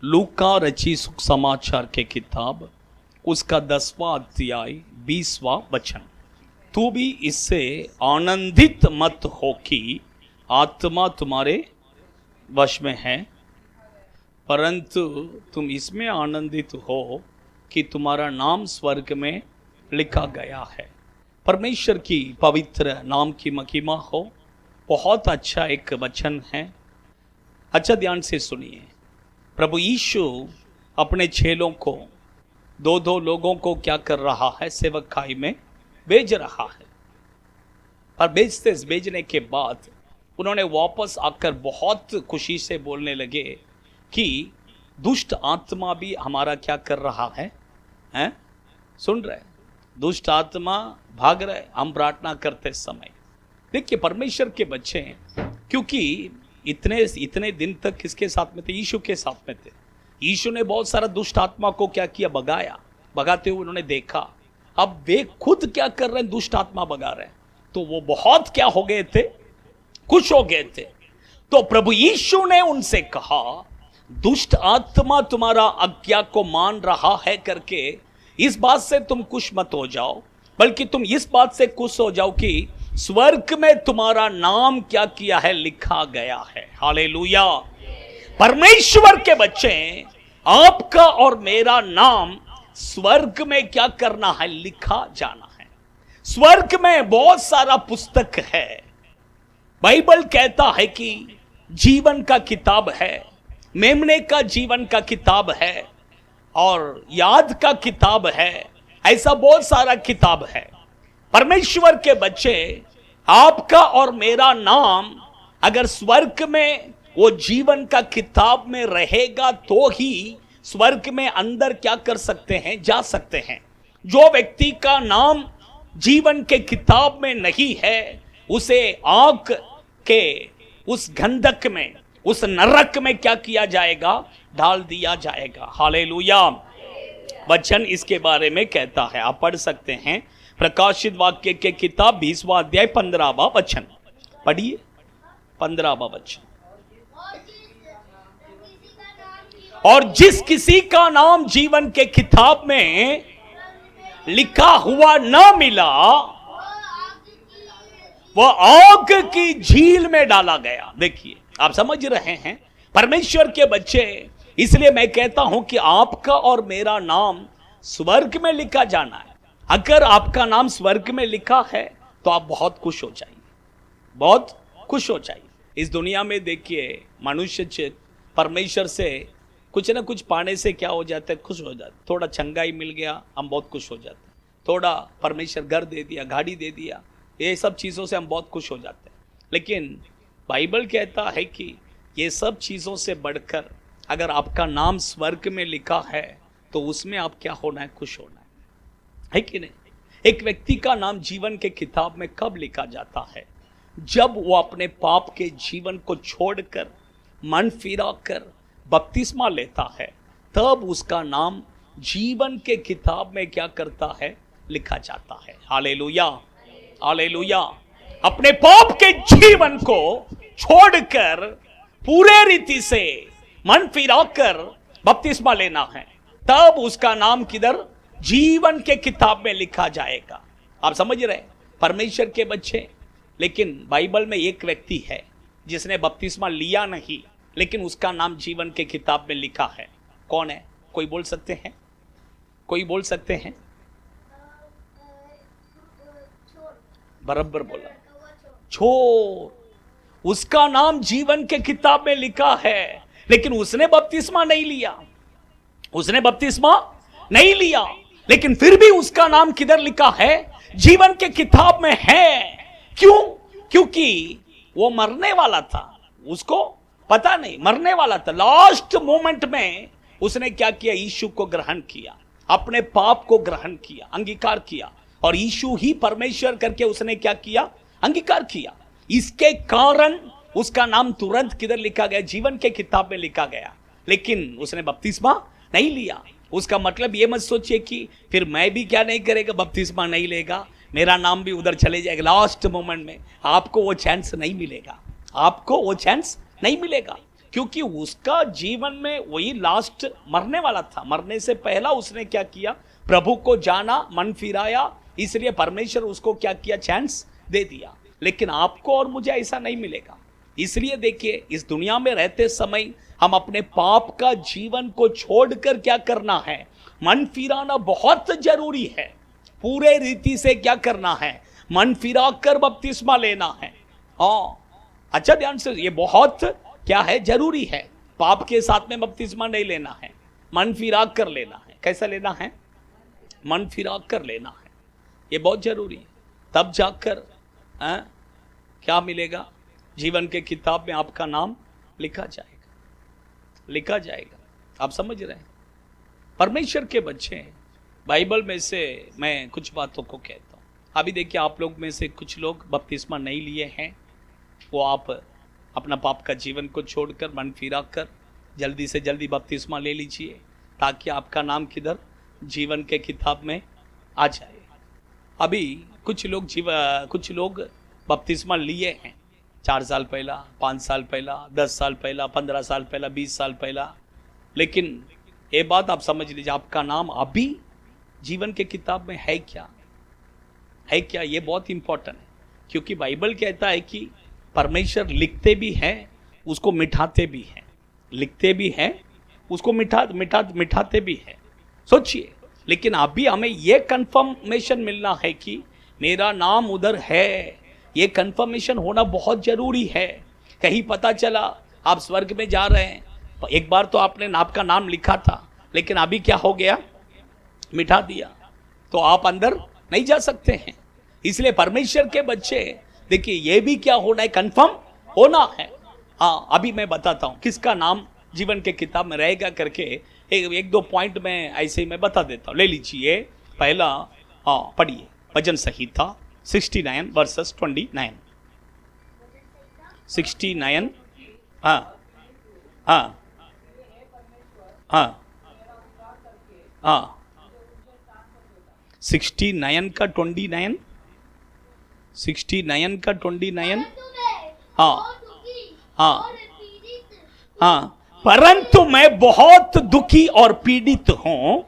लूका रची सुख समाचार के किताब उसका 10वां अध्याय 20वां वचन। तू भी इससे आनंदित मत हो कि आत्मा तुम्हारे वश में है, परंतु तुम इसमें आनंदित हो कि तुम्हारा नाम स्वर्ग में लिखा गया है। परमेश्वर की पवित्र नाम की महिमा हो। बहुत अच्छा एक वचन है, अच्छा ध्यान से सुनिए। प्रभु यीशु अपने चेलों को दो लोगों को क्या कर रहा है, सेवकाई में भेज रहा है। और भेजने के बाद उन्होंने वापस आकर बहुत खुशी से बोलने लगे कि दुष्ट आत्मा भी हमारा क्या कर रहा है, हैं? सुन रहे? दुष्ट आत्मा भाग रहे हम प्रार्थना करते समय। देखिए परमेश्वर के बच्चे हैं, क्योंकि इतने दिन तक किसके साथ में थे? यीशु के साथ में थे। यीशु ने बहुत सारा दुष्ट आत्मा को क्या किया, भगाते हुए उन्होंने देखा। अब वे खुद क्या कर रहे हैं, दुष्ट आत्मा भगा रहे हैं। तो वो बहुत क्या हो गए थे, खुश हो गए थे। तो प्रभु यीशु ने उनसे कहा, दुष्ट आत्मा तुम्हारा आज्ञा को मान रहा है करके इस बात से तुम खुश मत हो जाओ, बल्कि तुम इस बात से खुश हो जाओ कि स्वर्ग में तुम्हारा नाम क्या किया है, लिखा गया है। हालेलुया। परमेश्वर के बच्चे, आपका और मेरा नाम स्वर्ग में क्या करना है, लिखा जाना है। स्वर्ग में बहुत सारा पुस्तक है। बाइबल कहता है कि जीवन का किताब है, मेमने का जीवन का किताब है और याद का किताब है। ऐसा बहुत सारा किताब है। परमेश्वर के बच्चे, आपका और मेरा नाम अगर स्वर्ग में वो जीवन का किताब में रहेगा तो ही स्वर्ग में अंदर क्या कर सकते हैं, जा सकते हैं। जो व्यक्ति का नाम जीवन के किताब में नहीं है, उसे आग के उस गंधक में, उस नरक में क्या किया जाएगा, डाल दिया जाएगा। हालेलुया। वचन इसके बारे में कहता है, आप पढ़ सकते हैं। प्रकाशित वाक्य के किताब 20वां अध्याय 15वां वचन पढ़िए। 15वां वचन। और जिस किसी का नाम जीवन के किताब में लिखा हुआ न मिला, वह आग की झील में डाला गया। देखिए आप समझ रहे हैं परमेश्वर के बच्चे, इसलिए मैं कहता हूं कि आपका और मेरा नाम स्वर्ग में लिखा जाना है। अगर आपका नाम स्वर्ग में लिखा है तो आप बहुत खुश हो जाइए, बहुत खुश हो जाइए। इस दुनिया में देखिए मनुष्य परमेश्वर से कुछ ना कुछ पाने से क्या हो जाता है, खुश हो जाता है। थोड़ा चंगाई मिल गया, हम बहुत खुश हो जाते हैं। थोड़ा परमेश्वर घर दे दिया, गाड़ी दे दिया, ये सब चीज़ों से हम बहुत खुश हो जाते हैं। लेकिन बाइबल कहता है कि ये सब चीज़ों से बढ़कर अगर आपका नाम स्वर्ग में लिखा है तो उसमें आप क्या होना है, खुश होना है कि नहीं? एक व्यक्ति का नाम जीवन के किताब में कब लिखा जाता है? जब वो अपने पाप के जीवन को छोड़कर मन फिरा कर बपतिस्मा लेता है, तब उसका नाम जीवन के किताब में क्या करता है, लिखा जाता है। Hallelujah, hallelujah. अपने पाप के जीवन को छोड़कर पूरे रीति से मन फिराकर बपतिस्मा लेना है, तब उसका नाम किधर, जीवन के किताब में लिखा जाएगा। आप समझ रहे परमेश्वर के बच्चे। लेकिन बाइबल में एक व्यक्ति है जिसने बपतिस्मा लिया नहीं, लेकिन उसका नाम जीवन के किताब में लिखा है। कौन है? कोई बोल सकते हैं? कोई बोल सकते हैं? बराबर बोला, छोर। उसका नाम जीवन के किताब में लिखा है, लेकिन उसने बपतिस्मा नहीं लिया, उसने बपतिस्मा नहीं लिया। लेकिन फिर भी उसका नाम किधर लिखा है, जीवन के किताब में है। क्यों? क्योंकि वो मरने वाला था, उसको पता नहीं, मरने वाला था। लास्ट मोमेंट में उसने क्या किया, यीशु को ग्रहण किया, अपने पाप को ग्रहण किया, अंगीकार किया, और यीशु ही परमेश्वर करके उसने क्या किया, अंगीकार किया। इसके कारण उसका नाम तुरंत किधर लिखा गया, जीवन के किताब में लिखा गया। लेकिन उसने बपतिस्मा नहीं लिया। उसका मतलब ये मत सोचिए कि फिर मैं भी क्या नहीं करेगा, बपतिस्मा नहीं लेगा, मेरा नाम भी उधर चले जाएगा। लास्ट मोमेंट में आपको वो चांस नहीं मिलेगा, आपको वो चांस नहीं मिलेगा। क्योंकि उसका जीवन में वही लास्ट मरने वाला था। मरने से पहला उसने क्या किया, प्रभु को जाना, मन फिराया, इसलिए परमेश्वर उसको क्या किया, चांस दे दिया। लेकिन आपको और मुझे ऐसा नहीं मिलेगा। इसलिए देखिए, इस दुनिया में रहते समय हम अपने पाप का जीवन को छोड़कर क्या करना है, मन फिराना बहुत जरूरी है। पूरे रीति से क्या करना है, मन फिरा कर बपतिस्मा लेना है। हाँ, अच्छा ध्यान से, ये बहुत क्या है, जरूरी है। पाप के साथ में बपतिस्मा नहीं लेना है, मन फिरा कर लेना है। कैसा लेना है, मन फिरा कर लेना है, ये बहुत जरूरी है। तब जाकर क्या मिलेगा, जीवन के किताब में आपका नाम लिखा जाएगा, लिखा जाएगा। आप समझ रहे हैं, परमेश्वर के बच्चे। बाइबल में से मैं कुछ बातों को कहता हूँ। अभी देखिए, आप लोग में से कुछ लोग बपतिस्मा नहीं लिए हैं, वो आप अपना पाप का जीवन को छोड़कर मन फिरा कर जल्दी से जल्दी बपतिस्मा ले लीजिए, ताकि आपका नाम किधर, जीवन के किताब में आ जाए। अभी कुछ लोग बपतिस्मा लिए हैं 4 साल पहला, 5 साल पहला, 10 साल पहला, 15 साल पहला, 20 साल पहला। लेकिन ये बात आप समझ लीजिए, आपका नाम अभी जीवन के किताब में है क्या, है क्या, ये बहुत इंपॉर्टेंट है। क्योंकि बाइबल कहता है कि परमेश्वर लिखते भी हैं, उसको मिठाते भी हैं, लिखते भी हैं, उसको मिठाते भी हैं। सोचिए, लेकिन अभी हमें यह कंफर्मेशन मिलना है कि मेरा नाम उधर है। ये कंफर्मेशन होना बहुत जरूरी है। कहीं पता चला आप स्वर्ग में जा रहे हैं, एक बार तो आपने आपका नाम लिखा था, लेकिन अभी क्या हो गया, मिटा दिया, तो आप अंदर नहीं जा सकते हैं। इसलिए परमेश्वर के बच्चे, देखिए, ये भी क्या होना है, कंफर्म होना है। हाँ, अभी मैं बताता हूं किसका नाम जीवन के किताब में रहेगा करके। एक दो पॉइंट में ऐसे ही मैं बता देता हूं। ले लीजिए, पहला, हाँ पढ़िए, भजन संहिता 69 वर्सेस 29। 69, हाँ हाँ हाँ हाँ, 69 का 29, 69 का 29, हाँ हाँ हाँ, परंतु मैं बहुत दुखी और पीड़ित हूं,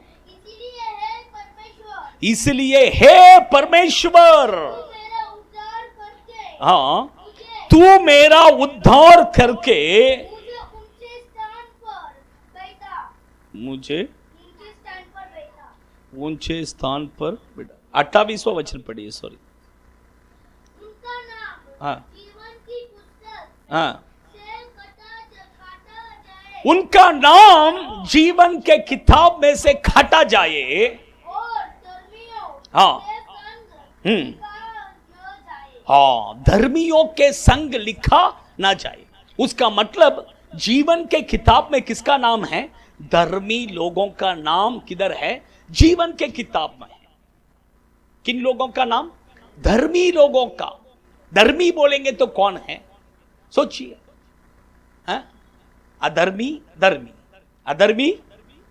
इसलिए हे परमेश्वर, हाँ, तू मेरा उद्धार करके मुझे ऊंचे स्थान पर बैठा। 28वां वचन पढ़िए, सॉरी। हाँ हाँ, उनका नाम जीवन के किताब में से खटा जाए, हाँ हाँ, धर्मियों के संग लिखा ना जाए। उसका मतलब जीवन के किताब में किसका नाम है, धर्मी लोगों का नाम किधर है, जीवन के किताब में है। किन लोगों का नाम, धर्मी लोगों का। धर्मी बोलेंगे तो कौन है, सोचिए, अधर्मी धर्मी, अधर्मी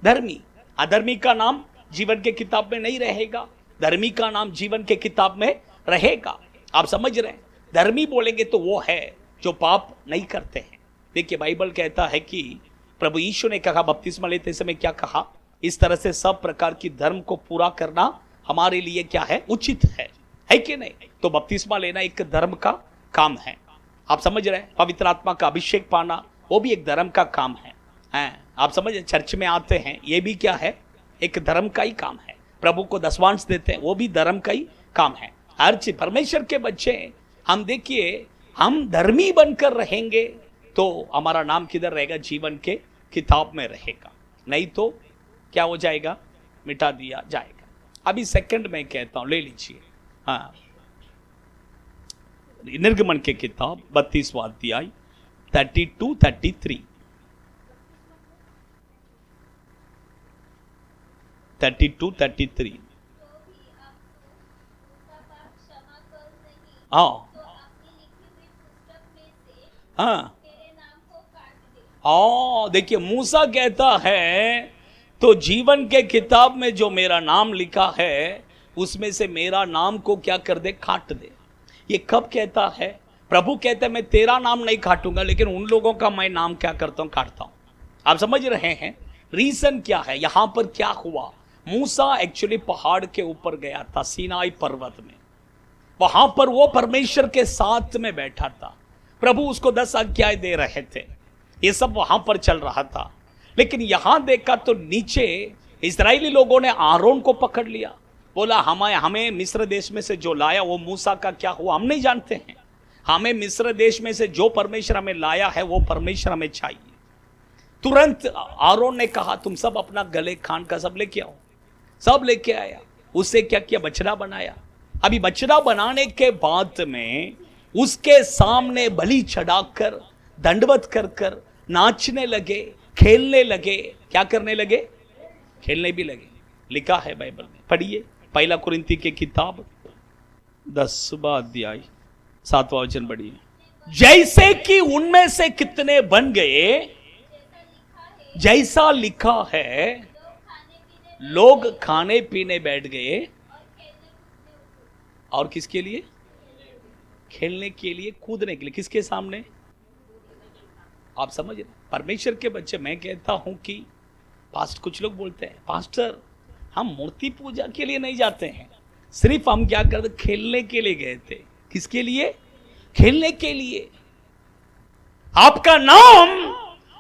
धर्मी। अधर्मी का नाम जीवन के किताब में नहीं रहेगा, धर्मी का नाम जीवन के किताब में रहेगा। आप समझ रहे हैं, धर्मी बोलेंगे तो वो है जो पाप नहीं करते हैं। देखिए, बाइबल कहता है कि प्रभु यीशु ने कहा बपतिस्मा लेते समय, क्या कहा, इस तरह से सब प्रकार की धर्म को पूरा करना हमारे लिए क्या है, उचित है कि नहीं। तो बपतिस्मा लेना एक धर्म का काम है। आप समझ रहे हैं, पवित्र आत्मा का अभिषेक पाना वो भी एक धर्म का काम है। आप समझ, चर्च में आते हैं, ये भी क्या है, एक धर्म का ही काम है। प्रभु को दशवांश देते हैं, वो भी धर्म का ही काम है। हर चीज, परमेश्वर के बच्चे हम, देखिए, हम धर्मी बनकर रहेंगे तो हमारा नाम किधर रहेगा, जीवन के किताब में रहेगा। नहीं तो क्या हो जाएगा, मिटा दिया जाएगा। अभी सेकंड में कहता हूं, ले लीजिए, हाँ, निर्गमन के किताब 32वां अध्याय 32, 33, 32, 33। हाँ हाँ हाँ, देखिए, मूसा कहता है तो जीवन के किताब में जो मेरा नाम लिखा है उसमें से मेरा नाम को क्या कर दे, काट दे। ये कब कहता है, प्रभु कहते हैं मैं तेरा नाम नहीं काटूंगा, लेकिन उन लोगों का मैं नाम क्या करता हूं, काटता हूं। आप समझ रहे हैं रीजन क्या है, यहां पर क्या हुआ। मूसा एक्चुअली पहाड़ के ऊपर गया था, सीनाई पर्वत में। वहां पर वो परमेश्वर के साथ में बैठा था, प्रभु उसको 10 आज्ञाएं दे रहे थे, ये सब वहां पर चल रहा था। लेकिन यहां देखा तो नीचे इस्राएली लोगों ने आरोन को पकड़ लिया, बोला हमें मिस्र देश में से जो लाया वो मूसा का क्या हुआ हम नहीं जानते हैं, हमें मिस्र देश में से जो परमेश्वर हमें लाया है वो परमेश्वर हमें चाहिए। तुरंत आरोन ने कहा तुम सब अपना गले खान का सब लेके आओ। सब लेके आया, उससे क्या किया, बछड़ा बनाया। अभी बछड़ा बनाने के बाद में उसके सामने बलि चढ़ाकर दंडवत कर कर नाचने लगे, खेलने लगे। क्या करने लगे, खेलने भी लगे। लिखा है बाइबल में, पढ़िए 1 कुरिन्ती की किताब 10वां अध्याय 7वां वचन पढ़िए। जैसे कि उनमें से कितने बन गए, जैसा लिखा है लोग खाने पीने बैठ गए, और किसके लिए, खेलने के लिए, कूदने के लिए। किसके सामने, आप समझ रहे, परमेश्वर के बच्चे। मैं कहता हूं कि कुछ लोग बोलते हैं पास्टर हम मूर्ति पूजा के लिए नहीं जाते हैं, सिर्फ हम क्या करते, खेलने के लिए गए थे। किसके लिए, खेलने के लिए। आपका नाम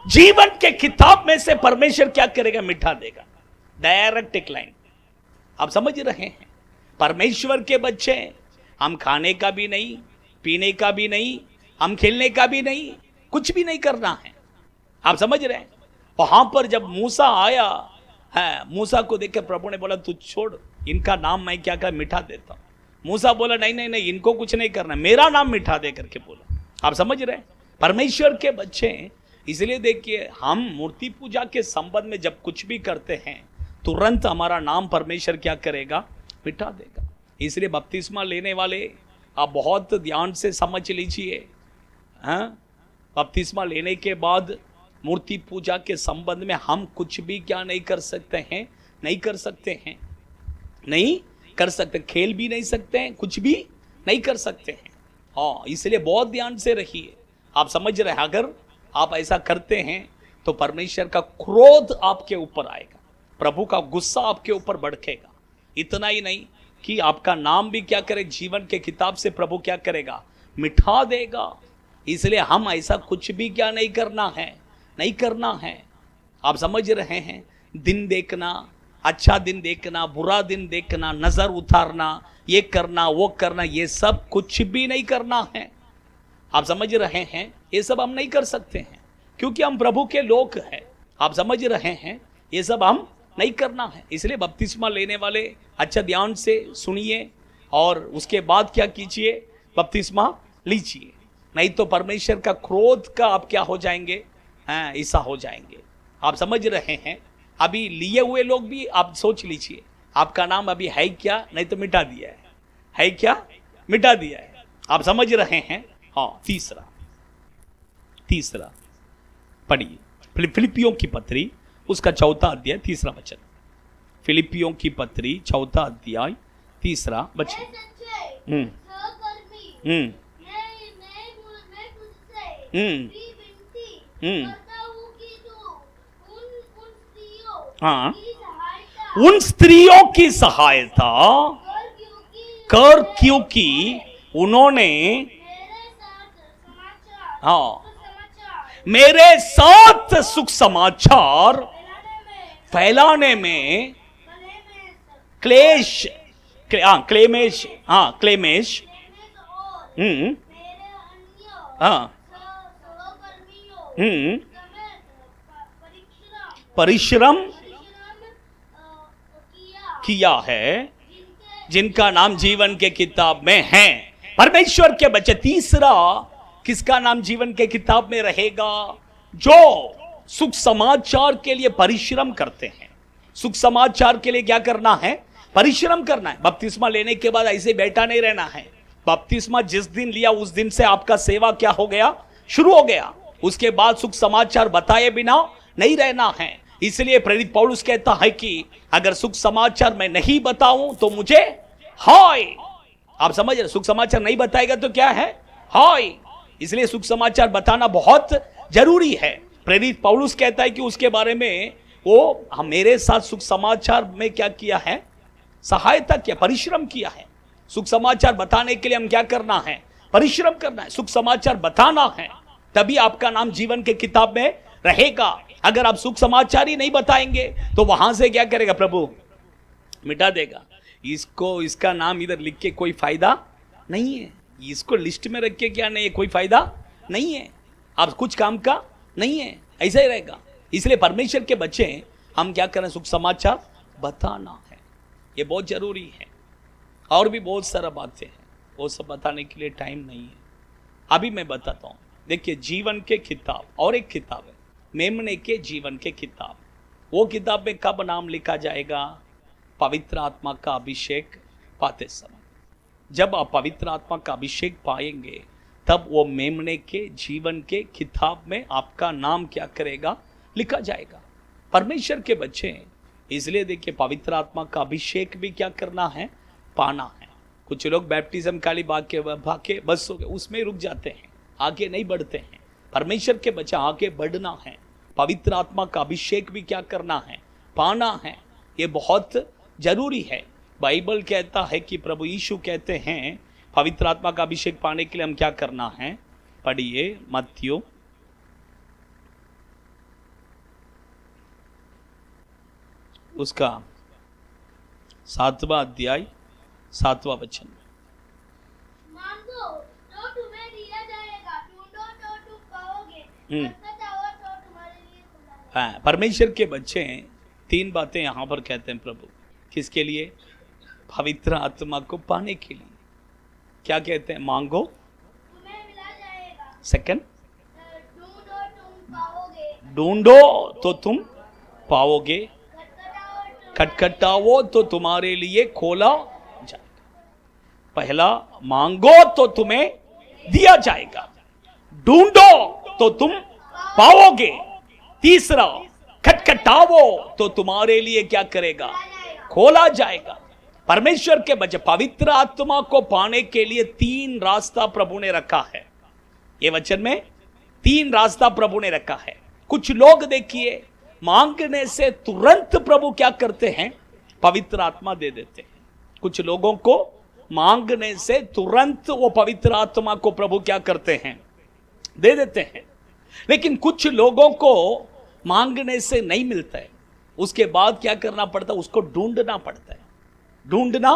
जीवन के किताब में से परमेश्वर क्या करेगा, मिटा देगा। डायरेक्ट एक लाइन। आप समझ रहे हैं, परमेश्वर के बच्चे हम खाने का भी नहीं, पीने का भी नहीं, हम खेलने का भी नहीं, कुछ भी नहीं करना है। आप समझ रहे हैं। वहां पर जब मूसा आया है, मूसा को देखकर प्रभु ने बोला तू छोड़, इनका नाम मैं क्या कर मिटा देता हूं। मूसा बोला नहीं नहीं नहीं, इनको कुछ नहीं करना, मेरा नाम मिटा दे करके बोला। आप समझ रहे हैं, परमेश्वर के बच्चे। इसलिए देखिए हम मूर्ति पूजा के संबंध में जब कुछ भी करते हैं तुरंत हमारा नाम परमेश्वर क्या करेगा, मिटा देगा। इसलिए बपतिस्मा लेने वाले आप बहुत ध्यान से समझ लीजिए। बपतिस्मा लेने के बाद मूर्ति पूजा के संबंध में हम कुछ भी क्या नहीं कर सकते हैं, नहीं कर सकते हैं, नहीं कर सकते, खेल भी नहीं सकते हैं, कुछ भी नहीं कर सकते हैं। हाँ, इसलिए बहुत ध्यान से रहिए। आप समझ रहे हैं, अगर आप ऐसा करते हैं तो परमेश्वर का क्रोध आपके ऊपर आएगा, प्रभु का गुस्सा आपके ऊपर भड़केगा। इतना ही नहीं कि आपका नाम भी क्या करे, जीवन के किताब से प्रभु क्या करेगा, मिटा देगा। इसलिए हम ऐसा कुछ भी क्या नहीं करना है, नहीं करना है। आप समझ रहे हैं, दिन देखना, अच्छा दिन देखना, बुरा दिन देखना, नजर उतारना, ये करना वो करना, ये सब कुछ भी नहीं करना है। आप समझ रहे हैं, ये सब हम नहीं कर सकते हैं क्योंकि हम प्रभु के लोग हैं। आप समझ रहे हैं, ये सब हम नहीं करना है। इसलिए बपतिस्मा लेने वाले अच्छा ध्यान से सुनिए और उसके बाद क्या कीजिए, बपतिस्मा लीजिए, नहीं तो परमेश्वर का क्रोध का आप क्या हो जाएंगे, ऐसा हो जाएंगे। आप समझ रहे हैं। अभी लिए हुए लोग भी आप सोच लीजिए, आपका नाम अभी है क्या, नहीं तो मिटा दिया है क्या, मिटा दिया है। आप समझ रहे हैं। हाँ, तीसरा पढ़िए फिलिपियों की पत्री उसका 4वां अध्याय 3रा वचन। फिलिपियों की पत्री 4वां अध्याय 3रा वचन। हाँ, उन स्त्रियों की सहायता कर क्योंकि उन्होंने मेरे साथ सुख समाचार फैलाने में क्लेमेश परिश्रम किया है, जिनका नाम जीवन के किताब में है। परमेश्वर के बच्चे, तीसरा किसका नाम जीवन के किताब में रहेगा, जो सुख समाचार के लिए परिश्रम करते हैं। सुख समाचार के लिए क्या करना है, परिश्रम करना है। बपतिस्मा लेने के बाद ऐसे बैठा नहीं रहना है। बपतिस्मा जिस दिन लिया उस दिन से आपका सेवा क्या हो गया, शुरू हो गया। उसके बाद सुख समाचार बताए बिना नहीं रहना है। इसलिए प्रेरित पौलुस कहता है कि अगर सुख समाचार मैं नहीं बताऊं तो मुझे हाय। आप समझ रहे, सुख समाचार नहीं बताएगा तो क्या है, हाय। इसलिए सुख समाचार बताना बहुत जरूरी है। प्रेरित पौलुस कहता है कि उसके बारे में वो हम मेरे साथ सुख समाचार में क्या किया है, सहायता किया, परिश्रम किया है। सुख समाचार बताने के लिए हम क्या करना है, परिश्रम करना है, सुख समाचार बताना है, तभी आपका नाम जीवन के किताब में रहेगा। अगर आप सुख समाचार ही नहीं बताएंगे तो वहां से क्या करेगा, प्रभु मिटा देगा। इसको इसका नाम इधर लिख के कोई फायदा नहीं है, इसको लिस्ट में रख के क्या नहीं है, कोई फायदा नहीं है, आप कुछ काम का नहीं है, ऐसा ही रहेगा। इसलिए परमेश्वर के बच्चे हम क्या करें, सुख समाचार बताना है, ये बहुत जरूरी है। और भी बहुत सारा बातें हैं, वो सब बताने के लिए टाइम नहीं है, अभी मैं बताता हूं। देखिए, जीवन के किताब और एक किताब है, मेमने के जीवन के किताब। वो किताब में कब नाम लिखा जाएगा, पवित्र आत्मा का अभिषेक पाते समय। जब आप पवित्र आत्मा का अभिषेक पाएंगे तब वो मेमने के जीवन के किताब में आपका नाम क्या करेगा, लिखा जाएगा। परमेश्वर के बच्चे, इसलिए देखिए पवित्र आत्मा का अभिषेक भी क्या करना है, पाना है। कुछ लोग बैप्टिज्म खाली भागे बस हो गए, उसमें रुक जाते हैं, आगे नहीं बढ़ते हैं। परमेश्वर के बच्चे आगे बढ़ना है, पवित्र आत्मा का अभिषेक भी क्या करना है, पाना है, ये बहुत जरूरी है। बाइबल कहता है कि प्रभु यीशु कहते हैं पवित्र आत्मा का अभिषेक पाने के लिए हम क्या करना है, पढ़िए मत्ती उसका 7वां अध्याय 7वां वचन। मांगो तो तुम्हें दिया जाएगा, ढूंढो तो तुम पाओगे, खटखटाओ तो तुम्हारे लिए खुला जाएगा। परमेश्वर के बच्चे 3 बातें यहां पर कहते हैं प्रभु, किसके लिए, पवित्र आत्मा को पाने के लिए। क्या कहते हैं, मांगो तुम्हें मिला जाएगा, सेकंड ढूंढो तुम पाओगे, ढूंढो तो तुम पाओगे, खटखटाओ खटखटाओ तो तुम्हारे लिए खोला जाएगा। पहला, मांगो तो तुम्हें दिया जाएगा, ढूंढो तो तुम पाओगे। तीसरा, खटखटाओ तो तुम्हारे लिए क्या करेगा, खोला जाएगा। परमेश्वर के बच्चे पवित्र आत्मा को पाने के लिए 3 रास्ता प्रभु ने रखा है। ये वचन में 3 रास्ता प्रभु ने रखा है। कुछ लोग देखिए मांगने से तुरंत प्रभु क्या करते हैं, पवित्र आत्मा दे देते हैं। कुछ लोगों को मांगने से तुरंत वो पवित्र आत्मा को प्रभु क्या करते हैं, दे देते हैं। लेकिन कुछ लोगों को मांगने से नहीं मिलता है, उसके बाद क्या करना पड़ता है, उसको ढूंढना पड़ता है, ढूंढना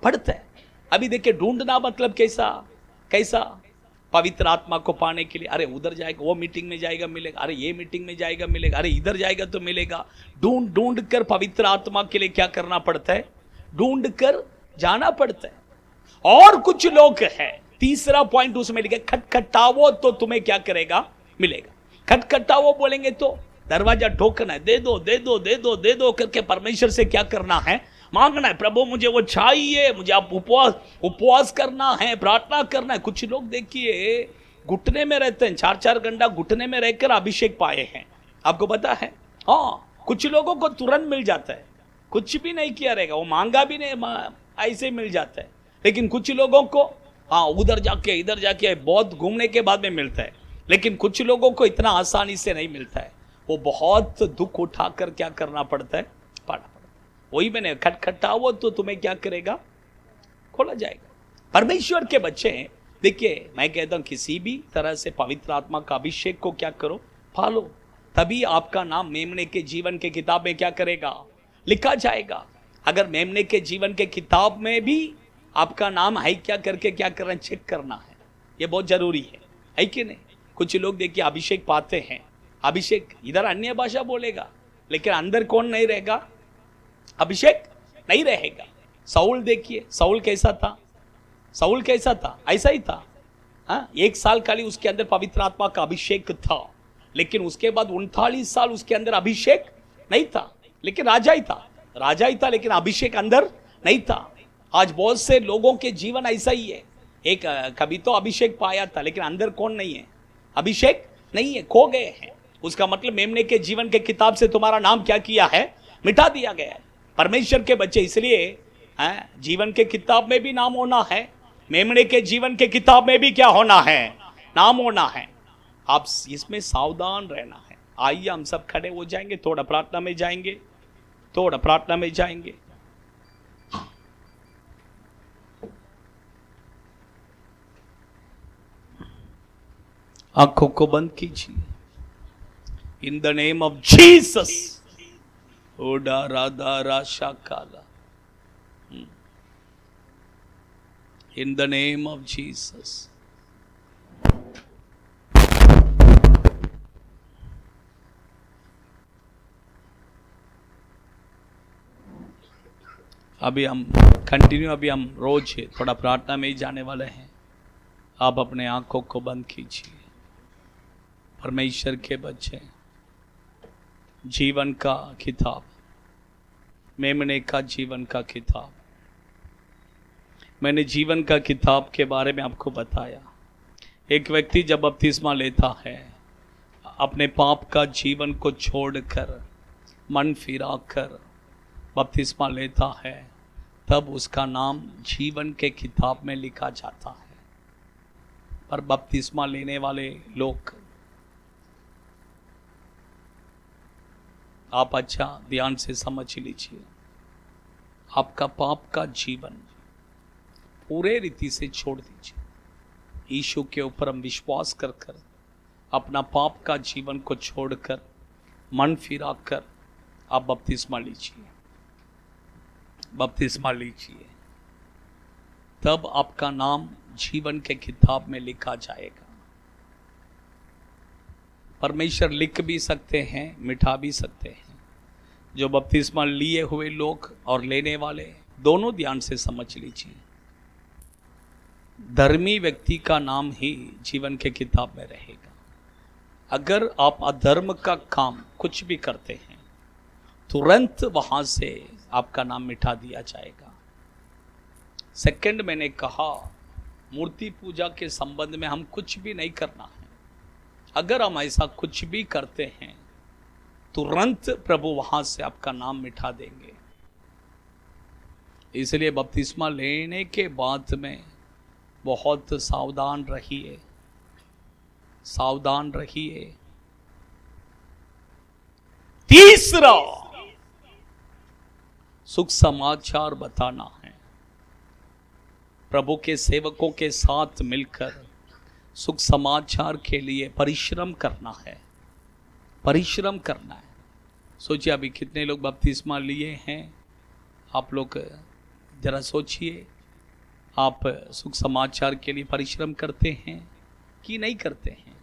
पड़ता है। अभी देखिए ढूंढना मतलब कैसा कैसा, पवित्र आत्मा को पाने के लिए, अरे उधर जाएगा, वो मीटिंग में जाएगा मिलेगा, अरे ये मीटिंग में जाएगा मिलेगा, अरे इधर जाएगा तो मिलेगा। ढूंढ ढूंढ कर पवित्र आत्मा के लिए क्या करना पड़ता है, ढूंढ कर जाना पड़ता है। और कुछ लोग है, तीसरा पॉइंट उसमें लिखे, खटखटाओ तो तुम्हें क्या करेगा, मिलेगा। खटखटाओ बोलेंगे तो दरवाजा ठोकना है, दे दो दे दो दे दो दे दो करके परमेश्वर से क्या करना है, मांगना है। प्रभु मुझे वो चाहिए, मुझे आप उपवास करना है, प्रार्थना करना है। कुछ लोग देखिए घुटने में रहते हैं, 4-4 घंटा घुटने में रहकर अभिषेक पाए हैं, आपको पता है। हाँ, कुछ लोगों को तुरंत मिल जाता है, कुछ भी नहीं किया रहेगा, वो मांगा भी नहीं, ऐसे मिल जाता है। लेकिन कुछ लोगों को हाँ उधर जाके इधर जाके बहुत घूमने के बाद में मिलता है। लेकिन कुछ लोगों को इतना आसानी से नहीं मिलता है, वो बहुत दुख उठाकर क्या करना पड़ता है, पाना पड़ता है। वही मैंने, खटखटाओ तो तुम्हें क्या करेगा, खोला जाएगा। परमेश्वर के बच्चे देखिए, मैं कहता हूं किसी भी तरह से पवित्र आत्मा का अभिषेक को क्या करो, पालो, तभी आपका नाम मेमने के जीवन के किताब में क्या करेगा, लिखा जाएगा। अगर मेमने के जीवन के किताब में भी आपका नाम है क्या करके क्या करना, चेक करना है, ये बहुत जरूरी है कि नहीं। कुछ लोग देखिए अभिषेक पाते हैं, अभिषेक इधर अन्य भाषा बोलेगा, लेकिन अंदर कौन नहीं रहेगा, अभिषेक नहीं रहेगा। साउल देखिए, साउल कैसा था, साउल कैसा था, ऐसा ही था। हाँ, 1 साल खाली उसके अंदर पवित्र आत्मा का अभिषेक था, लेकिन उसके बाद 39 साल उसके अंदर अभिषेक नहीं था। लेकिन राजा ही था, राजा ही था, लेकिन अभिषेक अंदर नहीं था। आज बहुत से लोगों के जीवन ऐसा ही है, एक कभी तो अभिषेक पाया था, लेकिन अंदर कौन नहीं है, अभिषेक नहीं है, खो गए हैं। उसका मतलब मेमने के जीवन के किताब से तुम्हारा नाम क्या किया है, मिटा दिया गया है। परमेश्वर के बच्चे इसलिए जीवन के किताब में भी नाम होना है, मेमने के जीवन के किताब में भी क्या होना है? नाम होना है। आप इसमें सावधान रहना है। आइए हम सब खड़े हो जाएंगे, थोड़ा प्रार्थना में जाएंगे, थोड़ा प्रार्थना में जाएंगे। आंखों को बंद कीजिए। In the name of Jesus. ओडा राधा राशा काला। In the name of Jesus. अभी हम कंटिन्यू, अभी हम रोज थोड़ा प्रार्थना में ही जाने वाले हैं। आप अपने आंखों को बंद कीजिए। परमेश्वर के बच्चे, जीवन का किताब, मेमने का जीवन का किताब। मैंने जीवन का किताब के बारे में आपको बताया। एक व्यक्ति जब बपतिस्मा लेता है, अपने पाप का जीवन को छोड़कर, मन फिराकर बपतिस्मा लेता है, तब उसका नाम जीवन के किताब में लिखा जाता है। पर बपतिस्मा लेने वाले लोग, आप अच्छा ध्यान से समझ लीजिए, आपका पाप का जीवन पूरे रीति से छोड़ दीजिए। यीशु के ऊपर हम विश्वास कर अपना पाप का जीवन को छोड़कर, मन फिराकर आप बपतिस्मा लीजिए, बपतिस्मा लीजिए। तब आपका नाम जीवन के किताब में लिखा जाएगा। परमेश्वर लिख भी सकते हैं, मिटा भी सकते हैं। जो बपतिस्मा लिए हुए लोग और लेने वाले, दोनों ध्यान से समझ लीजिए। धर्मी व्यक्ति का नाम ही जीवन के किताब में रहेगा। अगर आप अधर्म का काम कुछ भी करते हैं, तुरंत वहां से आपका नाम मिटा दिया जाएगा। सेकंड, मैंने कहा मूर्ति पूजा के संबंध में हम कुछ भी नहीं करना है। अगर हम ऐसा कुछ भी करते हैं, तुरंत प्रभु वहां से आपका नाम मिटा देंगे। इसलिए बपतिस्मा लेने के बाद में बहुत सावधान रहिए, सावधान रहिए। तीसरा, सुख समाचार बताना है। प्रभु के सेवकों के साथ मिलकर सुख समाचार के लिए परिश्रम करना है, परिश्रम करना है। सोचिए अभी कितने लोग बपतिस्मा लिए हैं। आप लोग जरा सोचिए, आप सुख समाचार के लिए परिश्रम करते हैं कि नहीं करते हैं?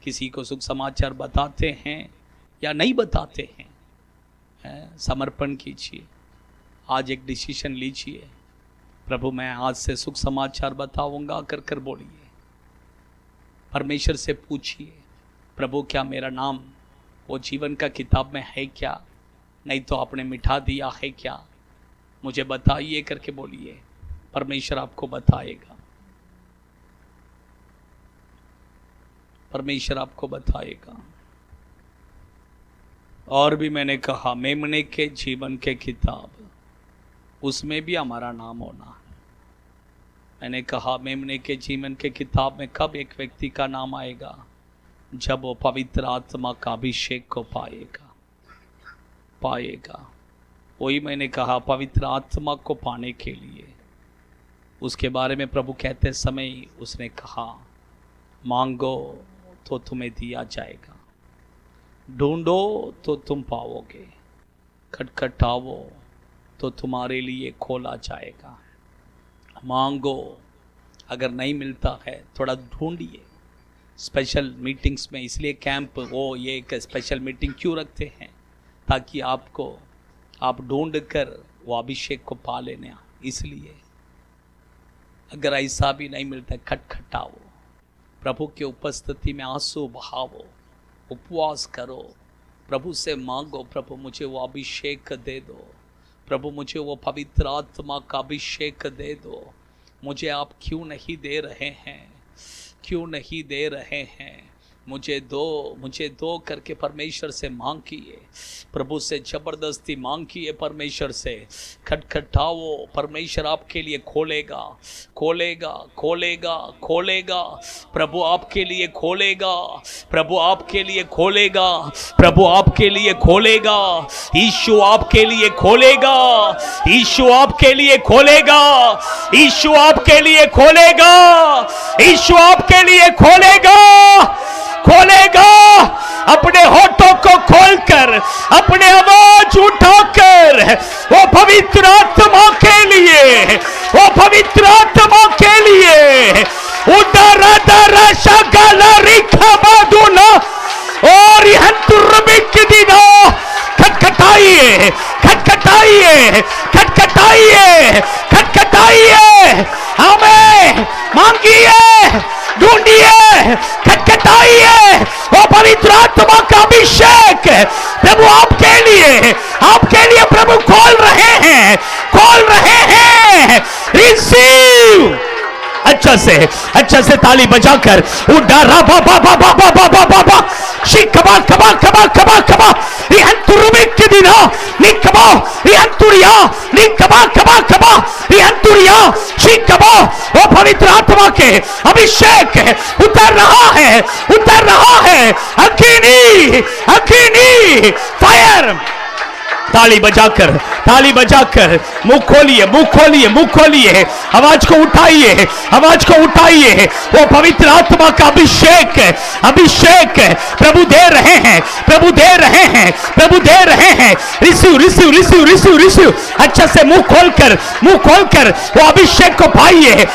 किसी को सुख समाचार बताते हैं या नहीं बताते हैं? समर्पण कीजिए। आज एक डिसीजन लीजिए, प्रभु मैं आज से सुख समाचार बताऊंगा कर कर बोलिए। परमेश्वर से पूछिए, प्रभु क्या मेरा नाम वो जीवन का किताब में है क्या? नहीं तो आपने मिटा दिया है क्या? मुझे बताइए करके बोलिए। परमेश्वर आपको बताएगा, परमेश्वर आपको बताएगा। और भी मैंने कहा मेमने के जीवन के किताब, उसमें भी हमारा नाम होना है। मैंने कहा मेमने के जीवन के किताब में कब एक व्यक्ति का नाम आएगा? जब वो पवित्र आत्मा का अभिषेक को पाएगा। वही मैंने कहा, पवित्र आत्मा को पाने के लिए उसके बारे में प्रभु कहते समय उसने कहा, मांगो तो तुम्हें दिया जाएगा, ढूंढो तो तुम पाओगे, खटखटाओ तो तुम्हारे लिए खोला जाएगा। मांगो, अगर नहीं मिलता है थोड़ा ढूंढिए। स्पेशल मीटिंग्स में इसलिए कैंप वो ये एक स्पेशल मीटिंग क्यों रखते हैं? ताकि आप ढूंढ कर वो अभिषेक को पा लेना। इसलिए अगर ऐसा भी नहीं मिलता, खटखटाओ, प्रभु के उपस्थिति में आंसू बहाओ, उपवास करो, प्रभु से मांगो, प्रभु मुझे वो अभिषेक दे दो, प्रभु मुझे वो पवित्र आत्मा का अभिषेक दे दो। मुझे आप क्यों नहीं दे रहे हैं? क्यों नहीं दे रहे हैं? मुझे दो करके परमेश्वर से मांग की है, प्रभु से जबरदस्ती मांग की है, परमेश्वर से खटखटाओ, परमेश्वर आपके लिए खोलेगा खोलेगा खोलेगा खोलेगा, प्रभु आपके लिए खोलेगा, प्रभु आपके लिए खोलेगा, प्रभु आपके लिए खोलेगा, यीशु आपके लिए खोलेगा, यीशु आपके लिए खोलेगा, यीशु आपके लिए खोलेगा, यीशु आपके लिए खोलेगा खोलेगा। अपने होठों को खोलकर, अपने आवाज उठाकर वो पवित्र आत्मा के लिए, वो पवित्र आत्मा के लिए उदारा दारा शगला रिखा बादुना और यंतुरबिक दिनो खटखटाइए खटखटाइए खटखटाइए खटखटाइए, हमें मांगिए, ढूंढिए, खटखटाइए। वो पवित्र आत्मा का अभिषेक प्रभु आपके लिए प्रभु खोल रहे हैं, खोल रहे हैं। रिसीव। अच्छा से ताली बजाकर उडारा बाबा बाबा बाबा बाबा बा शिकबा कबा कबा कबा कबा रिहंतुरुबिक दिना निकबा रिहंतुरिया निकबा कबा कबा रिहंतुरिया शिकबा। वो पवित्र आत्मा के अभिषेक उतर रहा है अग्नि अग्नि फायर। ताली बजाकर मुंह खोलिए, आवाज को उठाइए। वो पवित्र आत्मा का अभिषेक प्रभु दे रहे हैं। रिसीव। अच्छा से मुंह खोलकर वो अभिषेक को पाइए,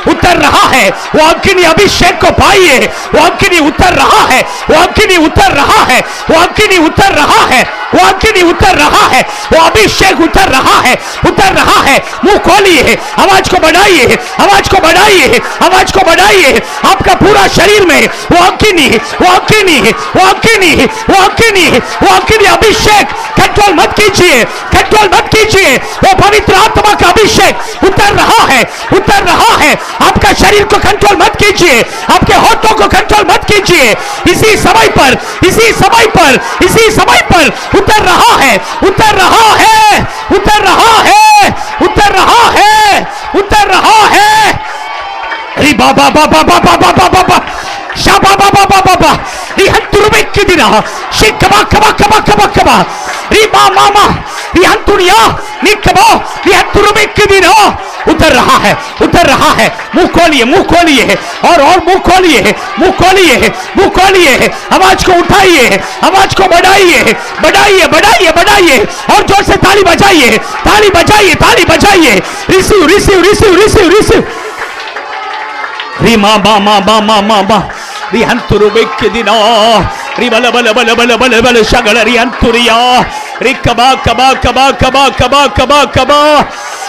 उतर रहा है वो अग्नि, अभिषेक को पाइए, वो अग्नि उतर रहा है, वो अग्नि उतर रहा है, वो अग्नि उतर रहा है, वो अग्नि उतर रहा है, वो अभिषेक उतर रहा है। मुंह खोलिए, आवाज को बढ़ाइए। आपका पूरा शरीर में वो अग्नि अभिषेक कंट्रोल मत कीजिए। वो पवित्र आत्मा का अभिषेक उतर रहा है। आपका शरीर को कंट्रोल मत कीजिए, आपके होठों को कंट्रोल मत कीजिए। इसी समय पर उतर रहा है। अरे बाबा बाबा बाबा बाबा बाबा शाबा बाबा बाबा बाबा रिहंतुरुबिक दिना शिकबा कबा कबा कबा कबा री मामा रिहंतुरिया निकबा रिहंतुरुबिक दिना उतर रहा है। मुंह खोलिए और मुंह खोलिए। आवाज को उठाइए, आवाज को बढ़ाइए और जोर से ताली बजाइए। रिसीव। री मामा रिहंतुरुबिक दिना री बल शगल रिहंतुरिया री कबा कबा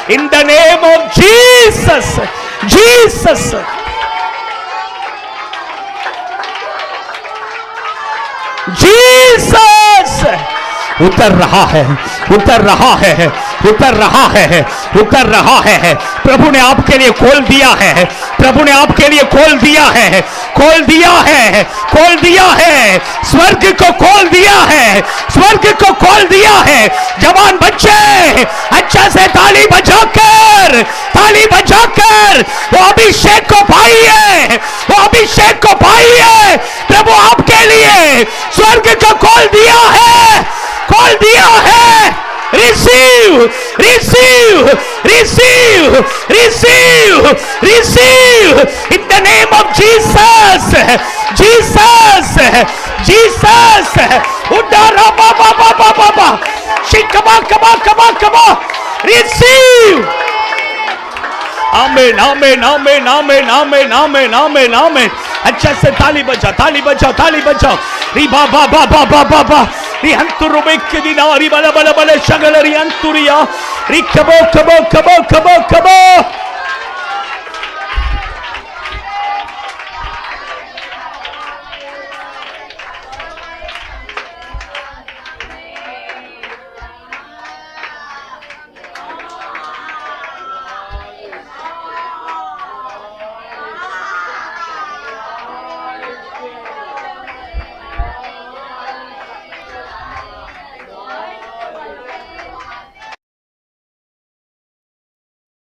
in the name of Jesus उतर रहा है। प्रभु ने आपके लिए खोल दिया है। स्वर्ग को खोल दिया है। जवान बच्चे अच्छा से ताली बजाकर वो अभिषेक को पाइए। प्रभु आपके लिए स्वर्ग को खोल दिया है। Receive in the name of Jesus udara baba shikaba receive आमेन। अच्छा से ताली बजाओ। री बाबा री हंतुरुबिक दिना री बल शगल री अंतुरिया री कबो